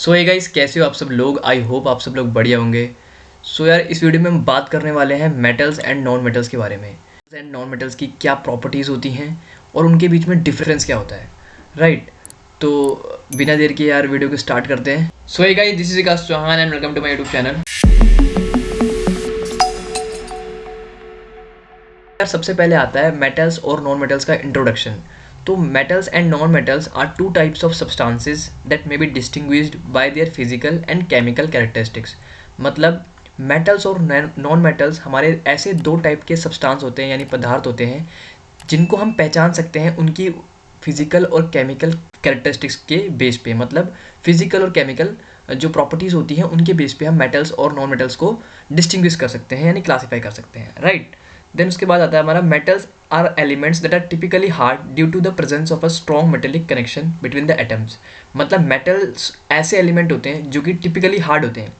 सो ये गाइस, कैसे हो आप सब लोग? आई होप आप सब लोग बढ़िया होंगे। सो यार, इस वीडियो में हम बात करने वाले हैं मेटल्स एंड नॉन मेटल्स के बारे में। एंड नॉन मेटल्स की क्या प्रॉपर्टीज़ होती हैं और उनके बीच में डिफरेंस क्या होता है, राइट? तो बिना देर के यार वीडियो को स्टार्ट करते हैं। सो ये guys, this is Vikas Chauhan and welcome to my YouTube channel. यार, सबसे पहले आता है मेटल्स और नॉन मेटल्स का इंट्रोडक्शन। तो metals and non metals are two types of substances that may be distinguished by their physical and chemical characteristics. मतलब metals और नॉन मेटल्स हमारे ऐसे दो टाइप के सब्सटेंस होते हैं, यानी पदार्थ होते हैं, जिनको हम पहचान सकते हैं उनकी फिजिकल और केमिकल कैरेक्टरिस्टिक्स के बेस पे। मतलब फिजिकल और केमिकल जो प्रॉपर्टीज़ होती हैं उनके बेस पे हम मेटल्स और नॉन मेटल्स को डिस्टिंग्विश कर सकते हैं, यानी क्लासीफाई कर सकते हैं, राइट? देन उसके बाद आता है हमारा metals are elements that are typically hard due to the presence of a strong metallic connection between the atoms. मतलब मेटल्स ऐसे एलिमेंट होते हैं जो कि टिपिकली हार्ड होते हैं,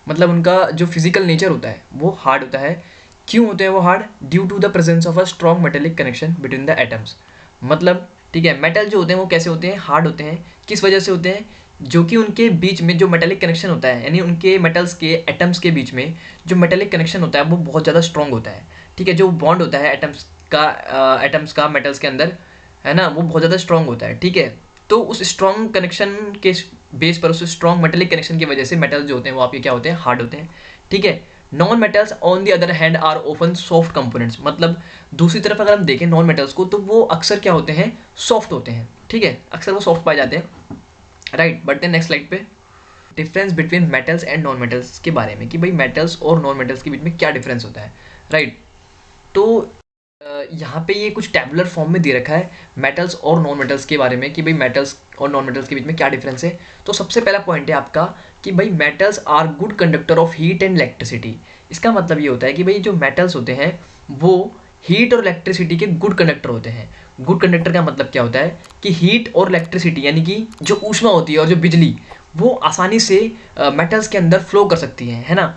मतलब उनका जो फिजिकल नेचर होता है वो हार्ड होता है। क्यों होते हैं वो hard? Due to the presence of a strong metallic connection between the atoms. मतलब ठीक है, मेटल जो होते हैं वो कैसे होते हैं? हार्ड होते हैं। किस वजह से होते हैं? जो कि उनके बीच में जो मेटेलिक कनेक्शन होता है, यानी उनके मेटल्स के एटम्स के बीच में जो मेटेलिक कनेक्शन होता है वो बहुत ज़्यादा स्ट्रॉन्ग होता है। ठीक है, जो बॉन्ड होता है एटम्स का मेटल्स के अंदर, है ना, वो बहुत ज़्यादा स्ट्रॉन्ग होता है। ठीक है, तो उस स्ट्रॉन्ग कनेक्शन के बेस पर, उस स्ट्रॉन्ग मेटेलिक कनेक्शन की वजह से मेटल जो होते हैं वो आपके क्या होते हैं? हार्ड होते हैं। ठीक है, non metals on the other hand are open soft components. मतलब दूसरी तरफ अगर हम देखें नॉन मेटल्स को, तो वो अक्सर क्या होते हैं? सॉफ्ट होते हैं। ठीक है, अक्सर वो सॉफ्ट पाए जाते हैं, राइट? बढ़ते हैं नेक्स्ट स्लाइड पे। Difference between metals and non metals के बारे में कि भाई मेटल्स और नॉन मेटल्स के बीच में क्या डिफरेंस होता है, राइट? तो यहाँ पे ये कुछ टैबुलर फॉर्म में दे रखा है मेटल्स और नॉन मेटल्स के बारे में कि भाई मेटल्स और नॉन मेटल्स के बीच में क्या डिफरेंस है। तो सबसे पहला पॉइंट है आपका कि भाई metals are good conductor of heat and electricity. इसका मतलब ये होता है कि भाई जो मेटल्स होते हैं वो हीट और इलेक्ट्रिसिटी के गुड कंडक्टर होते हैं। गुड कंडक्टर का मतलब क्या होता है कि हीट और इलेक्ट्रिसिटी, यानी कि जो ऊष्मा होती है और जो बिजली, वो आसानी से मेटल्स के अंदर फ्लो कर सकती है ना।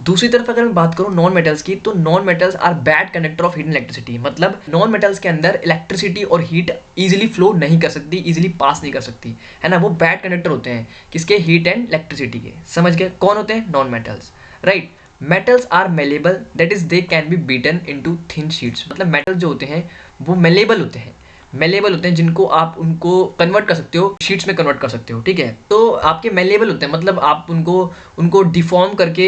दूसरी तरफ अगर मैं बात करूं नॉन मेटल्स की, तो non metals are bad conductor of heat and electricity. मतलब नॉन मेटल्स के अंदर इलेक्ट्रिसिटी और हीट इजीली फ्लो नहीं कर सकती, इजीली पास नहीं कर सकती, है ना। वो बैड कंडक्टर होते हैं किसके? हीट एंड इलेक्ट्रिसिटी के। समझ गए कौन होते हैं? Non metals, right? Metals are malleable, that is they can be beaten into thin sheets. मतलब मेटल्स जो होते हैं वो मेलेबल होते हैं, मेलेबल होते हैं जिनको आप उनको कन्वर्ट कर सकते हो, शीट्स में कन्वर्ट कर सकते हो। ठीक है, तो आपके मेलेबल होते हैं, मतलब आप उनको उनको डिफॉर्म करके,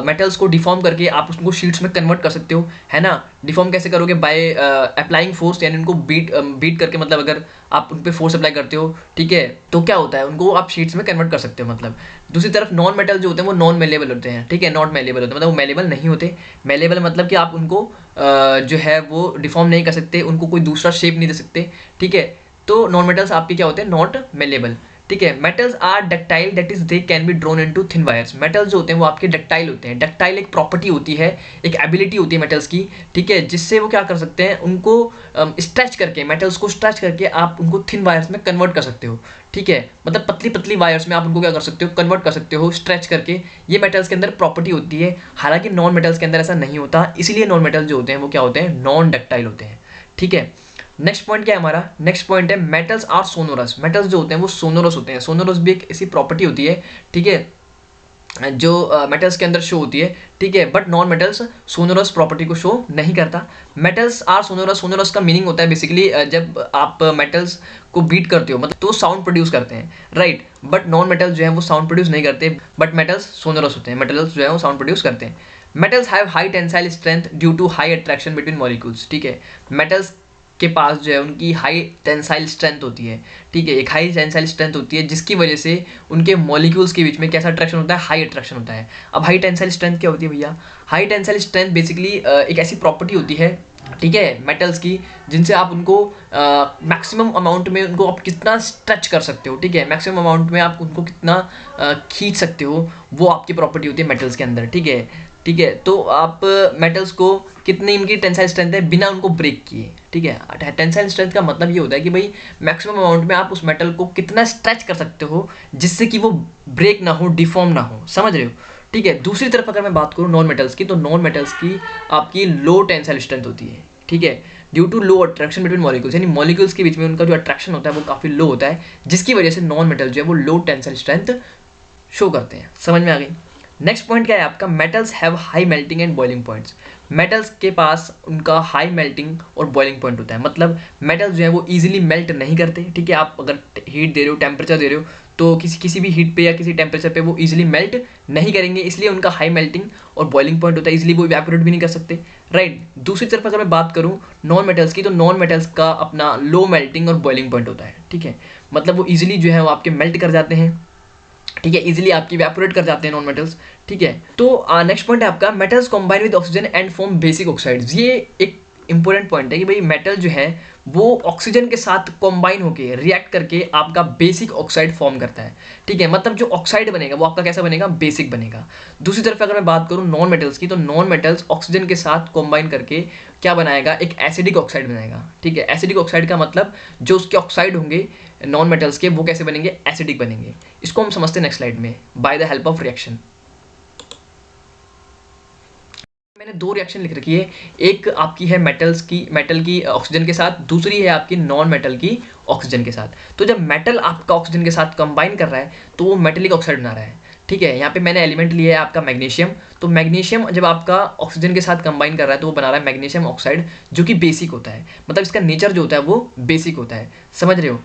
मेटल्स को डिफॉर्म करके आप उसको शीट्स में कन्वर्ट कर सकते हो, है ना। डिफॉर्म कैसे करोगे? बाय अप्लाइंग फोर्स, यानी उनको बीट करके, मतलब अगर आप उन पर फोर्स अप्लाई करते हो, ठीक है, तो क्या होता है? उनको आप शीट्स में कन्वर्ट कर सकते हो। मतलब दूसरी तरफ नॉन मेटल जो होते हैं वो नॉन मेलेबल होते हैं। ठीक है, नॉट मेलेबल होते हैं, मतलब वो मेलेबल नहीं होते। मेलेबल मतलब कि आप उनको जो है वो डिफॉर्म नहीं कर सकते, उनको कोई दूसरा शेप नहीं दे सकते। ठीक है, तो नॉन मेटल्स आपके क्या होते हैं? Not malleable. ठीक है, metals are ductile, that is they can be drawn into thin wires. Metals जो होते हैं वो आपके डक्टाइल होते हैं। डक्टाइल एक प्रॉपर्टी होती है, एक एबिलिटी होती है मेटल्स की, ठीक है, जिससे वो क्या कर सकते हैं? उनको स्ट्रेच करके, मेटल्स को स्ट्रेच करके आप उनको थिन वायर्स में कन्वर्ट कर सकते हो। ठीक है, मतलब पतली पतली वायर्स में आप उनको क्या कर सकते हो? कन्वर्ट कर सकते हो, स्ट्रेच करके। ये मेटल्स के अंदर प्रॉपर्टी होती है, हालांकि नॉन मेटल्स के अंदर ऐसा नहीं होता, इसीलिए नॉन मेटल्स जो होते हैं वो क्या होते हैं? नॉन डक्टाइल होते हैं। ठीक है, नेक्स्ट पॉइंट क्या है हमारा? नेक्स्ट पॉइंट है मेटल्स आर सोनोरस। मेटल्स जो होते हैं वो सोनोरस होते हैं। सोनोरस भी एक ऐसी प्रॉपर्टी होती है, ठीक है, जो मेटल्स के अंदर शो होती है। ठीक है, but non metals sonorous property को शो नहीं करता। Metals are sonorous. सोनोरस का मीनिंग होता है बेसिकली जब आप मेटल्स को बीट करते हो, मतलब तो साउंड प्रोड्यूस करते हैं, राइट? बट नॉन मेटल्स जो है वो साउंड प्रोड्यूस नहीं करते, बट मेटल्स सोनोरस होते हैं। मेटल्स जो है वो साउंड प्रोड्यूस करते हैं। Metals have high tensile strength due to high attraction between molecules. ठीक है, मेटल्स के पास जो है उनकी हाई टेंसाइल स्ट्रेंथ होती है। ठीक है, एक हाई टेंसाइल स्ट्रेंथ होती है जिसकी वजह से उनके मॉलिक्यूल्स के बीच में कैसा अट्रैक्शन होता है? हाई अट्रैक्शन होता है। अब हाई टेंसाइल स्ट्रेंथ क्या होती है भैया? हाई टेंसाइल स्ट्रेंथ बेसिकली एक ऐसी प्रॉपर्टी होती है, ठीक है, मेटल्स की, जिनसे आप उनको मैक्सिमम अमाउंट में उनको आप कितना स्ट्रेच कर सकते हो। ठीक है, मैक्सिमम अमाउंट में आप उनको कितना खींच सकते हो, वो आपकी प्रॉपर्टी होती है मेटल्स के अंदर। ठीक है, ठीक है, तो आप मेटल्स को कितनी इनकी टेंसाइल स्ट्रेंथ है बिना उनको ब्रेक किए। ठीक है, टेंसाइल स्ट्रेंथ का मतलब ये होता है कि भाई मैक्सिमम अमाउंट में आप उस मेटल को कितना स्ट्रेच कर सकते हो जिससे कि वो ब्रेक ना हो, डिफॉर्म ना हो। समझ रहे हो? ठीक है, दूसरी तरफ अगर मैं बात करूँ नॉन मेटल्स की, तो नॉन मेटल्स की आपकी लो टेंसाइल स्ट्रेंथ होती है। ठीक है, due to low attraction between molecules, यानी मॉलिक्यूल्स के बीच में उनका जो अट्रैक्शन होता है वो काफ़ी लो होता है, जिसकी वजह से नॉन मेटल जो है वो लो टेंसाइल स्ट्रेंथ शो करते हैं। समझ में आ गई। नेक्स्ट पॉइंट क्या है आपका, metals have high melting and boiling points. Metals के पास उनका हाई मेल्टिंग और बॉइलिंग पॉइंट होता है, मतलब मेटल्स जो है वो इजीली मेल्ट नहीं करते, ठीक है। आप अगर हीट दे रहे हो, टेम्परेचर दे रहे हो, तो किसी भी हीट पे या किसी टेम्परेचर पे वो इजीली मेल्ट नहीं करेंगे, इसलिए उनका हाई मेल्टिंग और बॉइलिंग पॉइंट होता है, इसलिए वो इवेपोरेट भी नहीं कर सकते, राइट। दूसरी तरफ अगर मैं बात करूँ नॉन मेटल्स की, तो नॉन मेटल्स का अपना लो मेल्टिंग और बॉइलिंग पॉइंट होता है, ठीक है। मतलब वो इजीली जो है वो आपके मेल्ट कर जाते हैं, ठीक है, इजीली आपकी इवेपोरेट कर जाते हैं नॉन मेटल्स, ठीक है। तो नेक्स्ट पॉइंट है आपका, metals combine with oxygen and form basic oxides. ये एक इंपॉर्टेंट पॉइंट है कि भाई मेटल जो है वो ऑक्सीजन के साथ कंबाइन होकर रिएक्ट करके आपका बेसिक ऑक्साइड फॉर्म करता है, ठीक है। मतलब जो ऑक्साइड बनेगा वो आपका कैसा बनेगा, बेसिक बनेगा। दूसरी तरफ अगर मैं बात करूँ नॉन मेटल्स की, तो नॉन मेटल्स ऑक्सीजन के साथ कंबाइन करके क्या बनाएगा, एक एसिडिक ऑक्साइड बनाएगा, ठीक है। एसिडिक ऑक्साइड का मतलब जो उसके ऑक्साइड होंगे नॉन मेटल्स के वो कैसे बनेंगे, एसिडिक बनेंगे। इसको हम समझते हैं नेक्स्ट स्लाइड में, by the help of reaction. मैंने दो रिएक्शन लिख रखी है, एक आपकी है मेटल की ऑक्सीजन के साथ, दूसरी है आपकी नॉन मेटल की ऑक्सीजन के साथ। तो जब मेटल आपका ऑक्सीजन के साथ कंबाइन कर रहा है तो वो मेटेलिक ऑक्साइड बना रहा है, ठीक है। यहाँ पे मैंने एलिमेंट लिया है आपका मैग्नीशियम, तो मैग्नीशियम जब आपका ऑक्सीजन के साथ कंबाइन कर रहा है तो वो बना रहा है मैग्नीशियम ऑक्साइड, जो कि बेसिक होता है, मतलब इसका नेचर जो होता है वो बेसिक होता है। समझ रहे हो।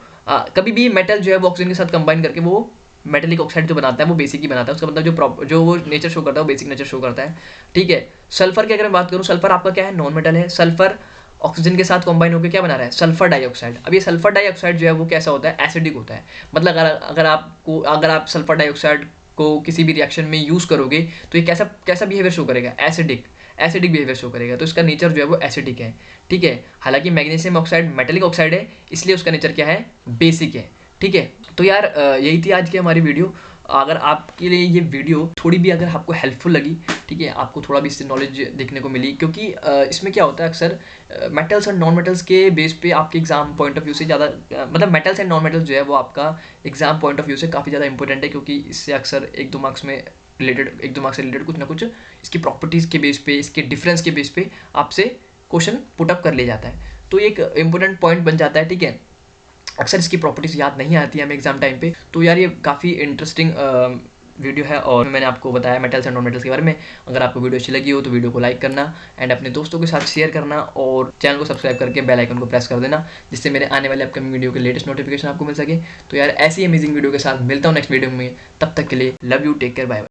कभी भी मेटल जो है वो ऑक्सीजन के साथ कंबाइन करके वो मेटेलिक ऑक्साइड जो बनाता है वो बेसिक ही बनाता है, उसका मतलब जो वो नेचर शो करता है वो बेसिक नेचर शो करता है, ठीक है। सल्फर की अगर मैं बात करूँ, सल्फर आपका क्या है, नॉन मेटल है। सल्फर ऑक्सीजन के साथ कंबाइन होकर क्या बना रहा है, सल्फर डाइऑक्साइड। अब ये सल्फर डाइऑक्साइड जो है वो कैसा होता है, एसिडिक होता है। मतलब अगर आप सल्फर डाइऑक्साइड को किसी भी रिएक्शन में यूज़ करोगे तो ये कैसा बिहेवियर शो करेगा, एसिडिक बिहेवियर शो करेगा। तो इसका नेचर जो है वो एसिडिक है, ठीक है। हालांकि मैग्नीशियम ऑक्साइड मेटेलिक ऑक्साइड है, इसलिए उसका नेचर क्या है, बेसिक है, ठीक है। तो यार यही थी आज की हमारी वीडियो। अगर आपके लिए ये वीडियो थोड़ी भी अगर आपको हेल्पफुल लगी, ठीक है, आपको थोड़ा भी इससे नॉलेज देखने को मिली, क्योंकि इसमें क्या होता है अक्सर मेटल्स और नॉन मेटल्स के बेस पे आपके एग्जाम पॉइंट ऑफ व्यू से ज़्यादा मतलब मेटल्स एंड नॉन मेटल्स जो है वो आपका एग्जाम पॉइंट ऑफ व्यू से काफ़ी ज़्यादा इंपॉर्टेंट है, क्योंकि इससे अक्सर एक दो मार्क्स से रिलेटेड कुछ ना कुछ इसकी प्रॉपर्टीज़ के बेस पे, इसके डिफरेंस के बेस पे आपसे क्वेश्चन पुटअप कर लिया जाता है। तो एक इंपॉर्टेंट पॉइंट बन जाता है, ठीक है। अक्सर इसकी प्रॉपर्टीज याद नहीं आती है हमें एग्जाम टाइम पे। तो यार ये काफ़ी इंटरेस्टिंग वीडियो है और मैंने आपको बताया मेटल्स एंड नॉन मेटल्स के बारे में। अगर आपको वीडियो अच्छी लगी हो तो वीडियो को लाइक करना एंड अपने दोस्तों के साथ शेयर करना और चैनल को सब्सक्राइब करके बेल आइकन को प्रेस कर देना, जिससे मेरे आने वाले अपकमिंग वीडियो के लेटेस्ट नोटिफिकेशन आपको मिल सके। तो यार ऐसी अमेजिंग वीडियो के साथ मिलता हूँ नेक्स्ट वीडियो में, तब तक के लिए love you, take care, bye bye.